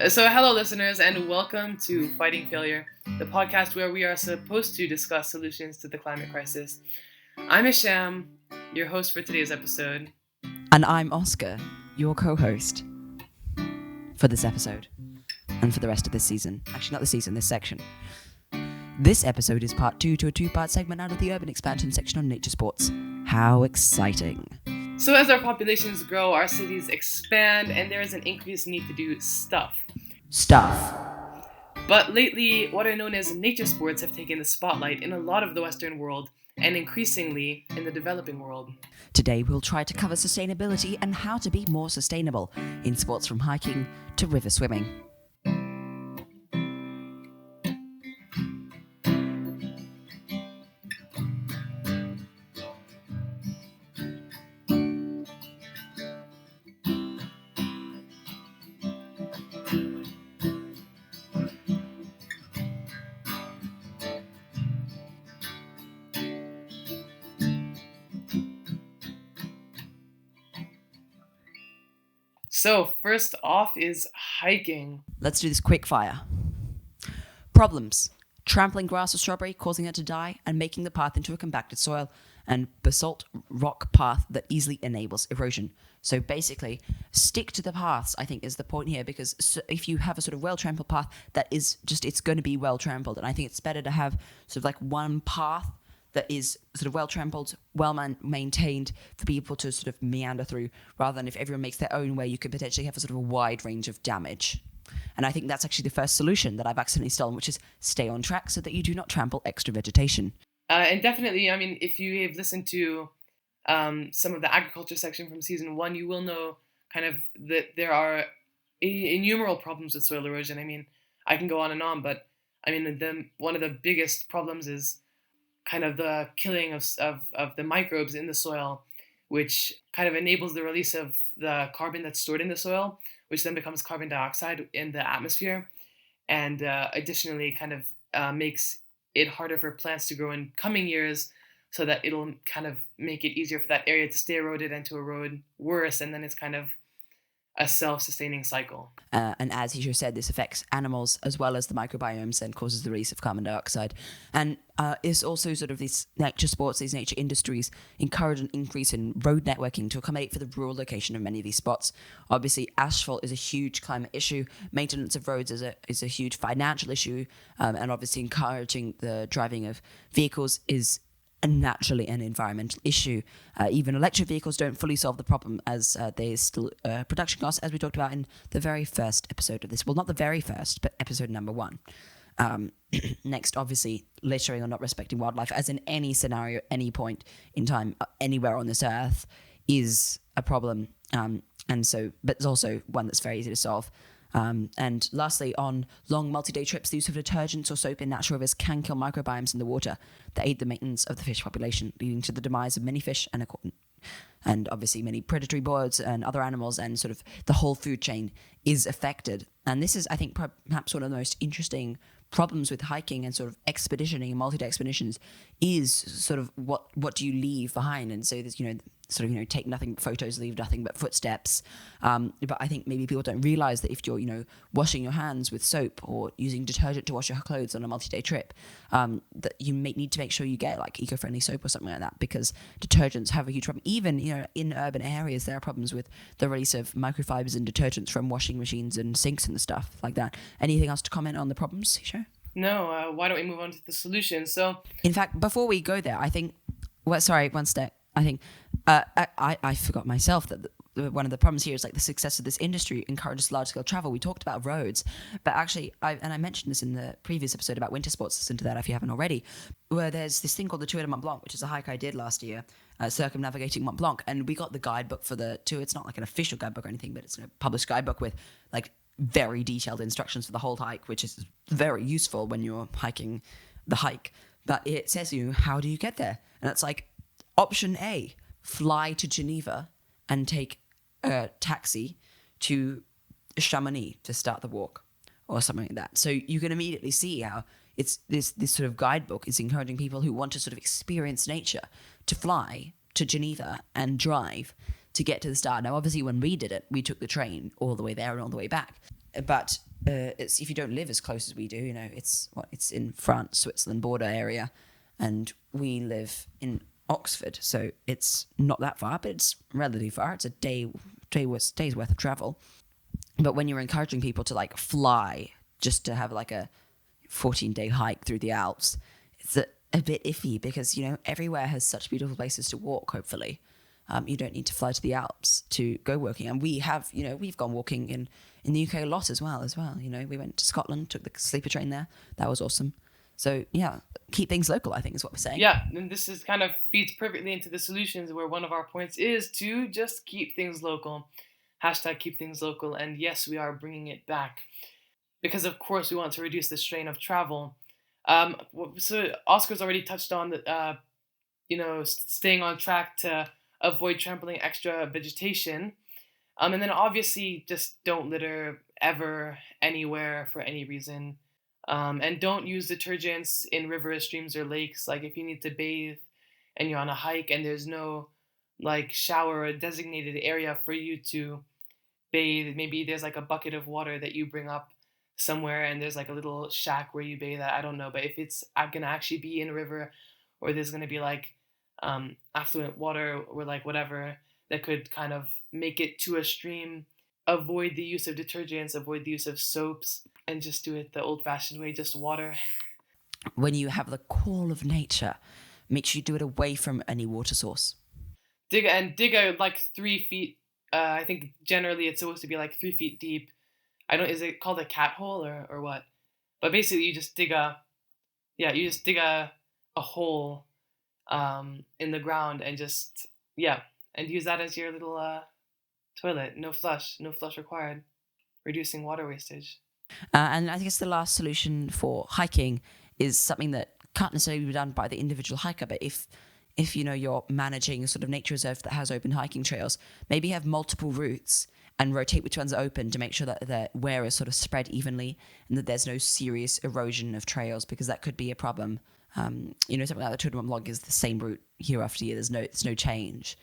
So, hello, listeners, and welcome to Fighting Failure, the podcast where we are supposed to discuss solutions to the climate crisis. I'm Hisham, your host for today's episode. And I'm Oscar, your co-host for this episode and for the rest of this season. Actually, not this season, this section. This episode is part 2 to a 2-part segment out of the urban expansion section on nature sports. How exciting. So, as our populations grow, our cities expand, and there is an increased need to do stuff. But lately, what are known as nature sports have taken the spotlight in a lot of the Western world, and increasingly in the developing world. Today, we'll try to cover sustainability and how to be more sustainable in sports from hiking to river swimming. So, first off is hiking. Let's do this quick fire. Problems: trampling grass or strawberry, causing it to die, and making the path into a compacted soil, and basalt rock path that easily enables erosion. So basically, stick to the paths, I think, is the point here, because if you have a sort of well-trampled path, that is just, it's going to be well-trampled. And I think it's better to have sort of like one path that is sort of well-trampled, well-maintained for people to sort of meander through, rather than if everyone makes their own way, you could potentially have a sort of a wide range of damage. And I think that's actually the first solution that I've accidentally stolen, which is stay on track so that you do not trample extra vegetation. And definitely, I mean, if you have listened to some of the agriculture section from season 1, you will know kind of that there are innumerable problems with soil erosion. I mean, I can go on and on, but I mean, one of the biggest problems is kind of the killing of the microbes in the soil, which kind of enables the release of the carbon that's stored in the soil, which then becomes carbon dioxide in the atmosphere, and additionally kind of makes it harder for plants to grow in coming years, so that it'll kind of make it easier for that area to stay eroded and to erode worse, and then it's kind of a self-sustaining cycle. And as Hisham said, this affects animals as well as the microbiomes and causes the release of carbon dioxide. And it's also sort of these nature sports, these nature industries encourage an increase in road networking to accommodate for the rural location of many of these spots. Obviously, asphalt is a huge climate issue. Maintenance of roads is a huge financial issue. And obviously encouraging the driving of vehicles is naturally an environmental issue. Even electric vehicles don't fully solve the problem, as there's still production costs, as we talked about in the very first episode of this. Well, not the very first, but episode number 1. Next, obviously, littering or not respecting wildlife, as in any scenario, any point in time, anywhere on this earth, is a problem. But it's also one that's very easy to solve. And lastly, on long multi-day trips, the use of detergents or soap in natural rivers can kill microbiomes in the water that aid the maintenance of the fish population, leading to the demise of many fish and obviously many predatory birds and other animals, and sort of the whole food chain is affected. And this is, I think, perhaps one of the most interesting problems with hiking and sort of expeditioning and multi-day expeditions is sort of what do you leave behind. And so there's, take nothing but photos, leave nothing but footsteps. But I think maybe people don't realize that if you're, washing your hands with soap or using detergent to wash your clothes on a multi-day trip, that you may need to make sure you get like eco-friendly soap or something like that, because detergents have a huge problem. Even, in urban areas, there are problems with the release of microfibers and detergents from washing machines and sinks and stuff like that. Anything else to comment on the problems, Sure? No, why don't we move on to the solution? So, in fact, before we go there, I think, one step. I think I forgot myself that one of the problems here is like the success of this industry encourages large-scale travel. We talked about roads, but actually, I mentioned this in the previous episode about winter sports. Listen to that if you haven't already, where there's this thing called the Tour de Mont Blanc, which is a hike I did last year, circumnavigating Mont Blanc, and we got the guidebook for the tour. It's not like an official guidebook or anything, but it's a published guidebook with like very detailed instructions for the whole hike, which is very useful when you're hiking the hike. But it says how do you get there? And it's like, option A, fly to Geneva and take a taxi to Chamonix to start the walk, or something like that. So you can immediately see how it's this sort of guidebook is encouraging people who want to sort of experience nature to fly to Geneva and drive to get to the start. Now, obviously, when we did it, we took the train all the way there and all the way back. But it's if you don't live as close as we do, it's in France, Switzerland border area, and we live in Oxford, so it's not that far, but it's relatively far. It's a day's worth of travel. But when you're encouraging people to like fly just to have like a 14-day hike through the Alps, it's a bit iffy because everywhere has such beautiful places to walk. Hopefully, you don't need to fly to the Alps to go walking, and we've gone walking in the UK a lot as well. We went to Scotland, took the sleeper train there. That was awesome. So yeah, keep things local, I think is what we're saying. Yeah, and this is kind of feeds perfectly into the solutions, where one of our points is to just keep things local. Hashtag keep things local. And yes, we are bringing it back because, of course, we want to reduce the strain of travel. So Oscar's already touched on that. Staying on track to avoid trampling extra vegetation. And then obviously just don't litter ever, anywhere, for any reason. And don't use detergents in rivers, streams, or lakes. Like if you need to bathe and you're on a hike and there's no like shower or designated area for you to bathe, maybe there's like a bucket of water that you bring up somewhere and there's like a little shack where you bathe at. I don't know. But if it's gonna actually be in a river, or there's gonna be like affluent water or like whatever that could kind of make it to a stream, avoid the use of detergents, avoid the use of soaps, and just do it the old-fashioned way, just water. When you have the call of nature, make sure you do it away from any water source. Dig out like 3 feet. I think generally it's supposed to be like 3 feet deep. I don't. Is it called a cat hole or what? But basically, you just dig a hole in the ground and just and use that as your little toilet. No flush required. Reducing water wastage. And I guess the last solution for hiking is something that can't necessarily be done by the individual hiker, but if you're managing a sort of nature reserve that has open hiking trails, maybe have multiple routes and rotate which ones are open to make sure that the wear is sort of spread evenly and that there's no serious erosion of trails, because that could be a problem. Something like the Tour de Mont Blanc is the same route year after year. There's no change.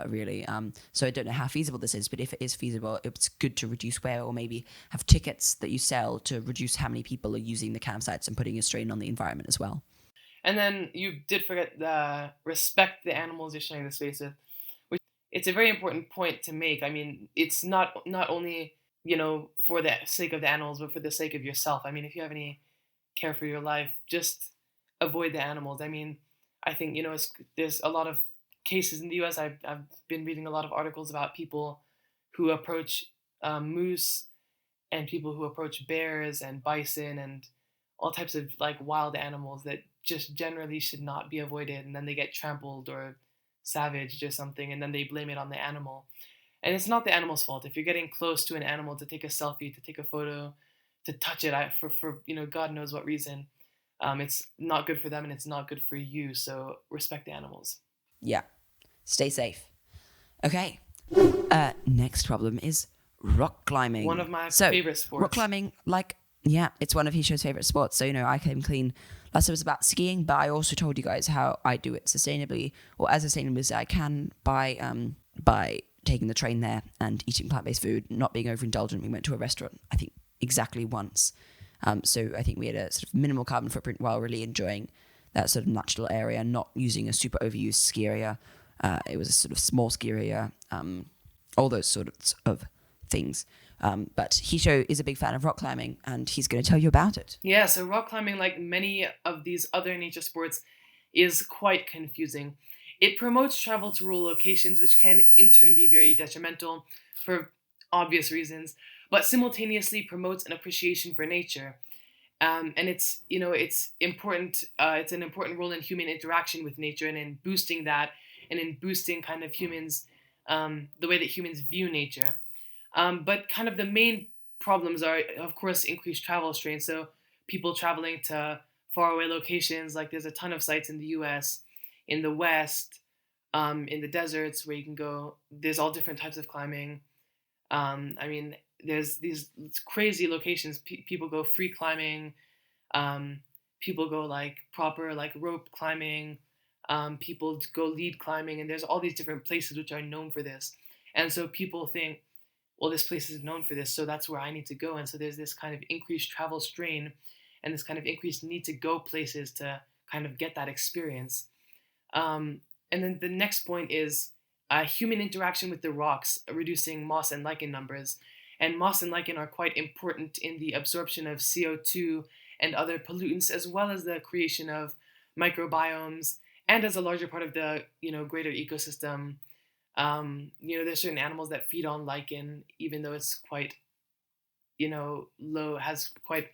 Really. So I don't know how feasible this is, but if it is feasible, it's good to reduce wear, or maybe have tickets that you sell to reduce how many people are using the campsites and putting a strain on the environment as well. And then you did forget the respect the animals you're sharing the space with, which it's a very important point to make. I mean, it's not only for the sake of the animals, but for the sake of yourself. I mean, if you have any care for your life, just avoid the animals. I mean, I think there's a lot of cases in the U.S. I've been reading a lot of articles about people who approach moose and people who approach bears and bison and all types of like wild animals that just generally should not be avoided, and then they get trampled or savaged or something, and then they blame it on the animal. And it's not the animal's fault. If you're getting close to an animal to take a selfie, to take a photo, to touch it for God knows what reason, it's not good for them and it's not good for you. So respect the animals. Yeah. Stay safe. Okay. Next problem is rock climbing. One of my favorite sports. Rock climbing, it's one of Hisham's favorite sports. So, I came clean. Last time was about skiing, but I also told you guys how I do it sustainably, or as sustainably as I can, by taking the train there and eating plant-based food, not being overindulgent. We went to a restaurant, I think, exactly once. So I think we had a sort of minimal carbon footprint while really enjoying that sort of natural area, not using a super overused ski area. It was a sort of small ski area, all those sorts of things. But Hisho is a big fan of rock climbing, and he's going to tell you about it. Yeah, so rock climbing, like many of these other nature sports, is quite confusing. It promotes travel to rural locations, which can in turn be very detrimental for obvious reasons, but simultaneously promotes an appreciation for nature. And it's important. It's an important role in human interaction with nature and in boosting that, and in boosting kind of humans, the way that humans view nature. But kind of the main problems are, of course, increased travel strain. So people traveling to faraway locations, like there's a ton of sites in the U.S., in the West, in the deserts where you can go. There's all different types of climbing. I mean, there's these crazy locations. People go free climbing. People go like proper like rope climbing. People go lead climbing, and there's all these different places which are known for this. And so people think, well, this place is known for this, so that's where I need to go. And so there's this kind of increased travel strain and this kind of increased need to go places to kind of get that experience. And then the next point is human interaction with the rocks, reducing moss and lichen numbers. And moss and lichen are quite important in the absorption of CO2 and other pollutants, as well as the creation of microbiomes, and as a larger part of the greater ecosystem. There's certain animals that feed on lichen, even though it's quite low, has quite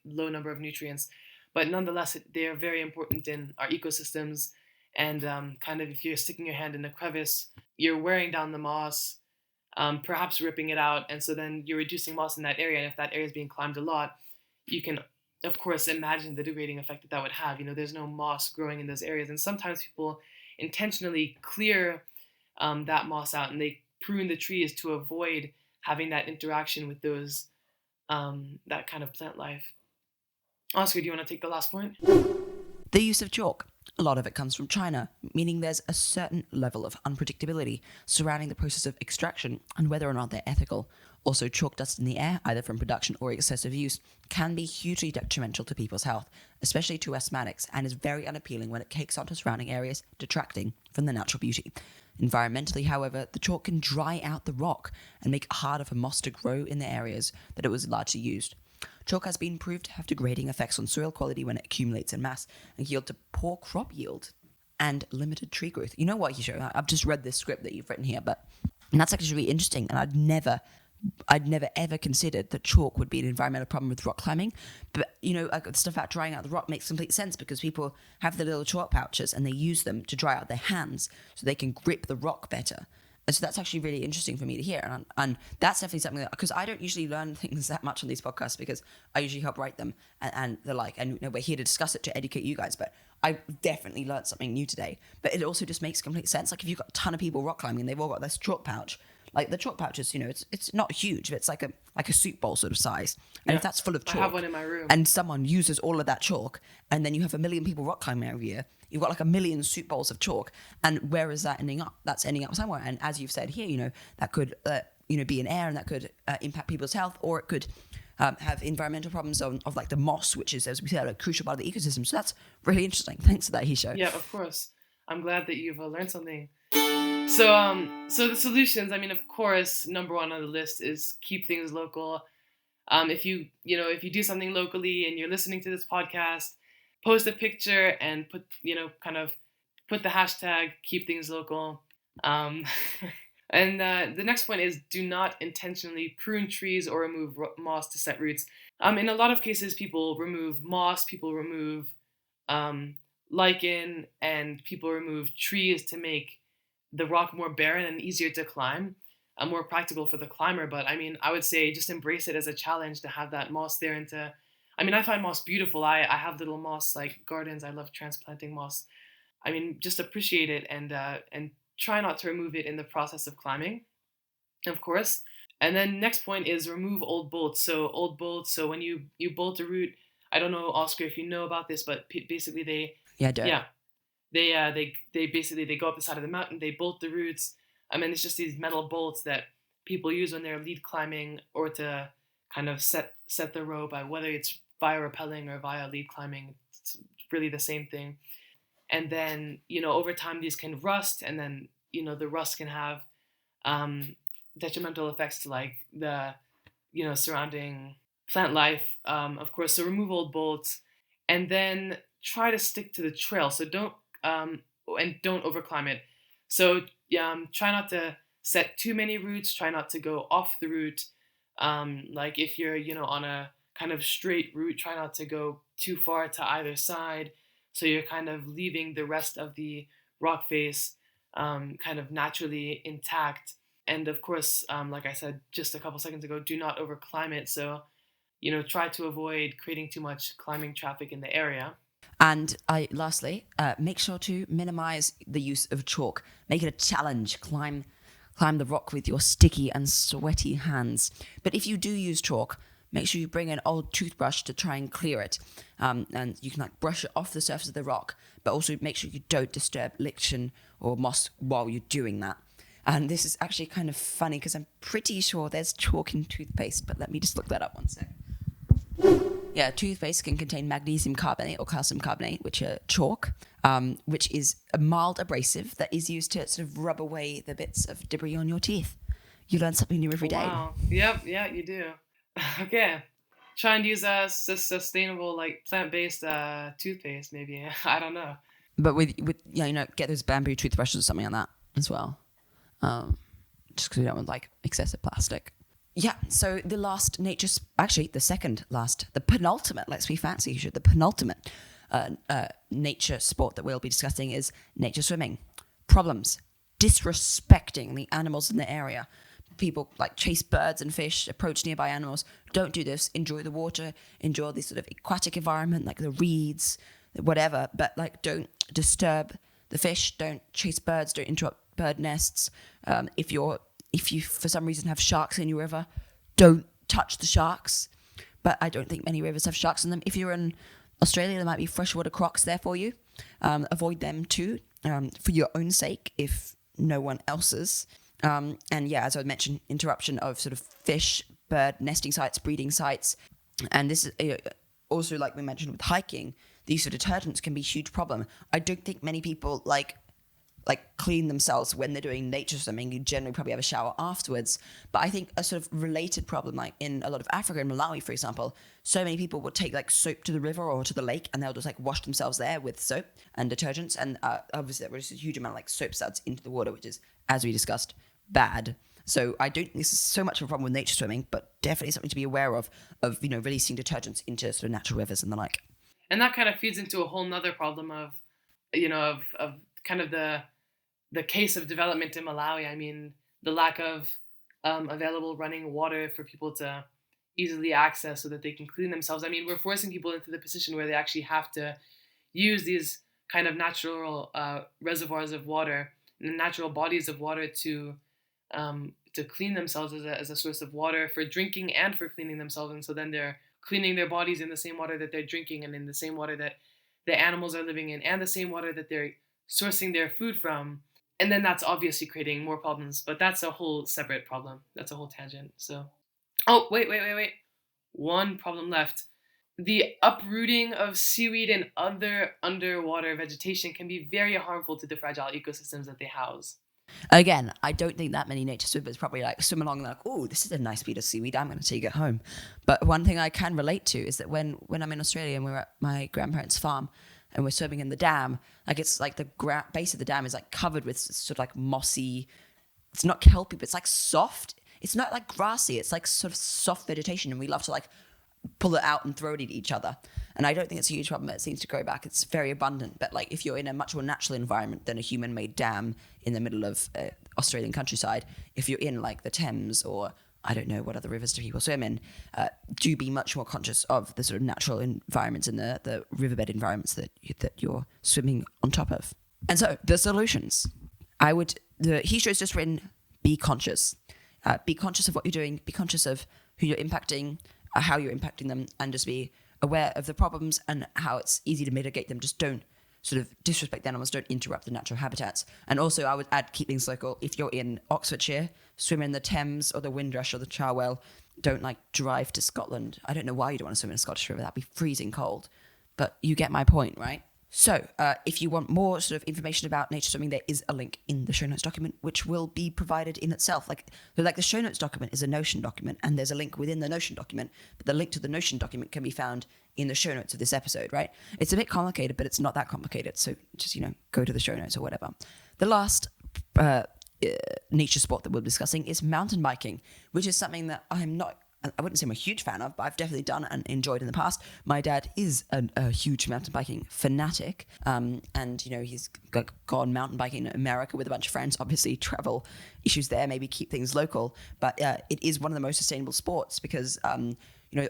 low number of nutrients, but nonetheless they are very important in our ecosystems. And kind of if you're sticking your hand in a crevice, you're wearing down the moss, perhaps ripping it out, and so then you're reducing moss in that area. And if that area is being climbed a lot, you can, of course, imagine the degrading effect that would have. There's no moss growing in those areas, and sometimes people intentionally clear that moss out, and they prune the trees to avoid having that interaction with those that kind of plant life. Oscar, do you want to take the last point? The use of chalk. A lot of it comes from China, meaning there's a certain level of unpredictability surrounding the process of extraction and whether or not they're ethical. Also, chalk dust in the air, either from production or excessive use, can be hugely detrimental to people's health, especially to asthmatics, and is very unappealing when it cakes onto surrounding areas, detracting from the natural beauty. Environmentally, however, the chalk can dry out the rock and make it harder for moss to grow in the areas that it was largely used. Chalk has been proved to have degrading effects on soil quality when it accumulates in mass and yield to poor crop yield and limited tree growth. You know what, Hisham? I've just read this script that you've written here, and that's actually really interesting. And I'd never ever considered that chalk would be an environmental problem with rock climbing. But, the stuff about drying out the rock makes complete sense because people have the little chalk pouches and they use them to dry out their hands so they can grip the rock better. And so that's actually really interesting for me to hear. And that's definitely something that, because I don't usually learn things that much on these podcasts because I usually help write them and the like. And we're here to discuss it, to educate you guys. But I definitely learned something new today. But it also just makes complete sense. Like if you've got a ton of people rock climbing and they've all got this chalk pouch, like the chalk pouches, it's not huge, but it's like a soup bowl sort of size. And if that's full of chalk, I have one in my room, and someone uses all of that chalk, and then you have 1 million people rock climbing every year, you've got like 1 million soup bowls of chalk. And where is that ending up? That's ending up somewhere. And as you've said here, that could be in air, and that could impact people's health, or it could have environmental problems of like the moss, which is, as we said, a crucial part of the ecosystem. So that's really interesting. Thanks for that, Hisham. Yeah, of course. I'm glad that you've learned something. So the solutions, of course, number one on the list is keep things local. If you do something locally and you're listening to this podcast, post a picture and put the hashtag keep things local. And the next point is do not intentionally prune trees or remove moss to set roots. In a lot of cases, people remove moss, people remove lichen, and people remove trees to make the rock more barren and easier to climb, more practical for the climber. But I would say just embrace it as a challenge to have that moss there, and I find moss beautiful. I have little moss like gardens. I love transplanting moss. Just appreciate it and try not to remove it in the process of climbing, of course. And then next point is remove old bolts. So when you bolt a root, I don't know, Oscar, if you know about this, but basically they basically they go up the side of the mountain, they bolt the roots. It's just these metal bolts that people use when they're lead climbing or to kind of set the rope, whether it's via rappelling or via lead climbing. It's really the same thing. And then, over time these can rust, and then, the rust can have detrimental effects to like the, surrounding plant life, of course. So remove old bolts and then try to stick to the trail. So don't overclimb it. So try not to set too many routes. Try not to go off the route. Like if you're, on a kind of straight route, try not to go too far to either side. So you're kind of leaving the rest of the rock face kind of naturally intact. And of course, like I said just a couple seconds ago, do not overclimb it. So, try to avoid creating too much climbing traffic in the area. And lastly, make sure to minimize the use of chalk. Make it a challenge. Climb the rock with your sticky and sweaty hands. But if you do use chalk, make sure you bring an old toothbrush to try and clear it. And you can brush it off the surface of the rock, but also make sure you don't disturb lichen or moss while you're doing that. And this is actually kind of funny because I'm pretty sure there's chalk in toothpaste, but let me just look that up one sec. Yeah, toothpaste can contain magnesium carbonate or calcium carbonate, which are chalk, which is a mild abrasive that is used to sort of rub away the bits of debris on your teeth. You learn something new every day. Wow. Yep. Yeah, you do. Okay. Try and use a sustainable, like plant-based toothpaste. Maybe I don't know. But with get those bamboo toothbrushes or something like that as well. Just because we don't want like excessive plastic. Yeah, so the penultimate, let's be fancy, the penultimate nature sport that we'll be discussing is nature swimming. Problems: disrespecting the animals in the area. People like chase birds and fish, approach nearby animals. Don't do this. Enjoy the water, enjoy the sort of aquatic environment, like the reeds, whatever, but like don't disturb the fish, don't chase birds, don't interrupt bird nests. If you for some reason have sharks in your river, don't touch the sharks. But I don't think many rivers have sharks in them. If you're in Australia, there might be freshwater crocs there for you. Avoid them too, for your own sake, if no one else's. And yeah, as I mentioned, interruption of sort of fish, bird nesting sites, breeding sites. And this is also, like we mentioned with hiking, these sort of detergents can be a huge problem. I don't think many people like clean themselves when they're doing nature swimming. You generally probably have a shower afterwards. But I think a sort of related problem, like in a lot of Africa, in Malawi, for example, so many people would take like soap to the river or to the lake, and they'll just like wash themselves there with soap and detergents. And obviously there was a huge amount of like soap suds into the water, which is, as we discussed, bad. So I don't think this is so much of a problem with nature swimming, but definitely something to be aware of releasing detergents into sort of natural rivers and the like. And that kind of feeds into a whole nother problem of kind of the case of development in Malawi. I mean, the lack of available running water for people to easily access so that they can clean themselves. I mean, we're forcing people into the position where they actually have to use these kind of natural reservoirs of water and natural bodies of water to clean themselves as a source of water for drinking and for cleaning themselves. And so then they're cleaning their bodies in the same water that they're drinking and in the same water that the animals are living in and the same water that they're sourcing their food from. And then that's obviously creating more problems, but that's a whole separate problem. That's a whole tangent. So, oh, wait. One problem left. The uprooting of seaweed and other underwater vegetation can be very harmful to the fragile ecosystems that they house. Again, I don't think that many nature swimmers probably like swim along and like, oh, this is a nice piece of seaweed, I'm going to take it home. But one thing I can relate to is that when I'm in Australia and we're at my grandparents' farm and we're swimming in the dam, like it's like the base of the dam is like covered with sort of like mossy, it's not kelpy, but it's like soft. It's not like grassy, it's like sort of soft vegetation, and we love to like pull it out and throw it at each other. And I don't think it's a huge problem. It seems to grow back. It's very abundant. But like if you're in a much more natural environment than a human-made dam in the middle of Australian countryside, if you're in like the Thames or I don't know what other rivers do people swim in, do be much more conscious of the sort of natural environments and the riverbed environments that you're swimming on top of. And so the solutions. Hisham's just written, be conscious. Be conscious of what you're doing. Be conscious of who you're impacting, how you're impacting them, and just be aware of the problems and how it's easy to mitigate them. Just don't sort of disrespect the animals, don't interrupt the natural habitats. And also I would add, keep things local. If you're in Oxfordshire, swim in the Thames or the Windrush or the Cherwell. Don't like drive to Scotland. I don't know why you don't want to swim in a Scottish river. That'd be freezing cold. But you get my point, right? So if you want more sort of information about nature swimming, there is a link in the show notes document, which will be provided in itself. Like the show notes document is a Notion document, and there's a link within the Notion document, but the link to the Notion document can be found in the show notes of this episode, right? It's a bit complicated, but it's not that complicated. So just, go to the show notes or whatever. The last nature sport that we're discussing is mountain biking, which is something that I wouldn't say I'm a huge fan of, but I've definitely done and enjoyed in the past. My dad is a huge mountain biking fanatic, and he's gone mountain biking in America with a bunch of friends. Obviously, travel issues there, maybe keep things local, but it is one of the most sustainable sports because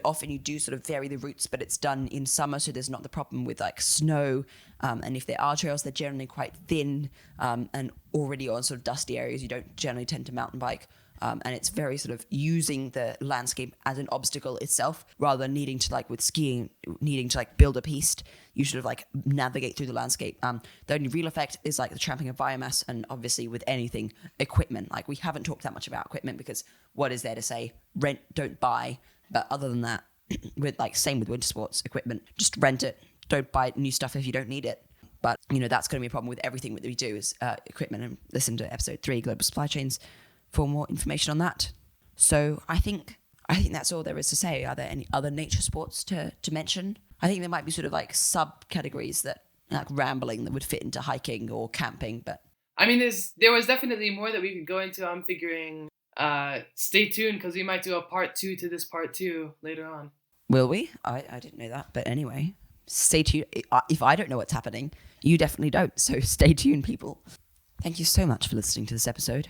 often you do sort of vary the routes, but it's done in summer, so there's not the problem with like snow, and if there are trails, they're generally quite thin and already on sort of dusty areas. You don't generally tend to mountain bike and it's very sort of using the landscape as an obstacle itself, rather than needing to, like with skiing, needing to like build a piste. You sort of like navigate through the landscape. The only real effect is like the trampling of biomass, and obviously with anything, equipment. Like we haven't talked that much about equipment because what is there to say? Rent, don't buy. But other than that, with like same with winter sports equipment, just rent it. Don't buy new stuff if you don't need it. But that's going to be a problem with everything that we do is equipment. And listen to episode 3, Global Supply Chains, for more information on that. So I think that's all there is to say. Are there any other nature sports to mention? I think there might be sort of like subcategories that like rambling that would fit into hiking or camping. But I mean, there was definitely more that we could go into. I'm figuring. Stay tuned because we might do a part 2 to this part 2 later on. Will we? I didn't know that. But anyway, stay tuned. If I don't know what's happening, you definitely don't. So stay tuned, people. Thank you so much for listening to this episode.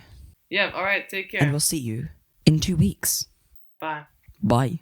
Yeah, all right. Take care. And we'll see you in 2 weeks. Bye. Bye.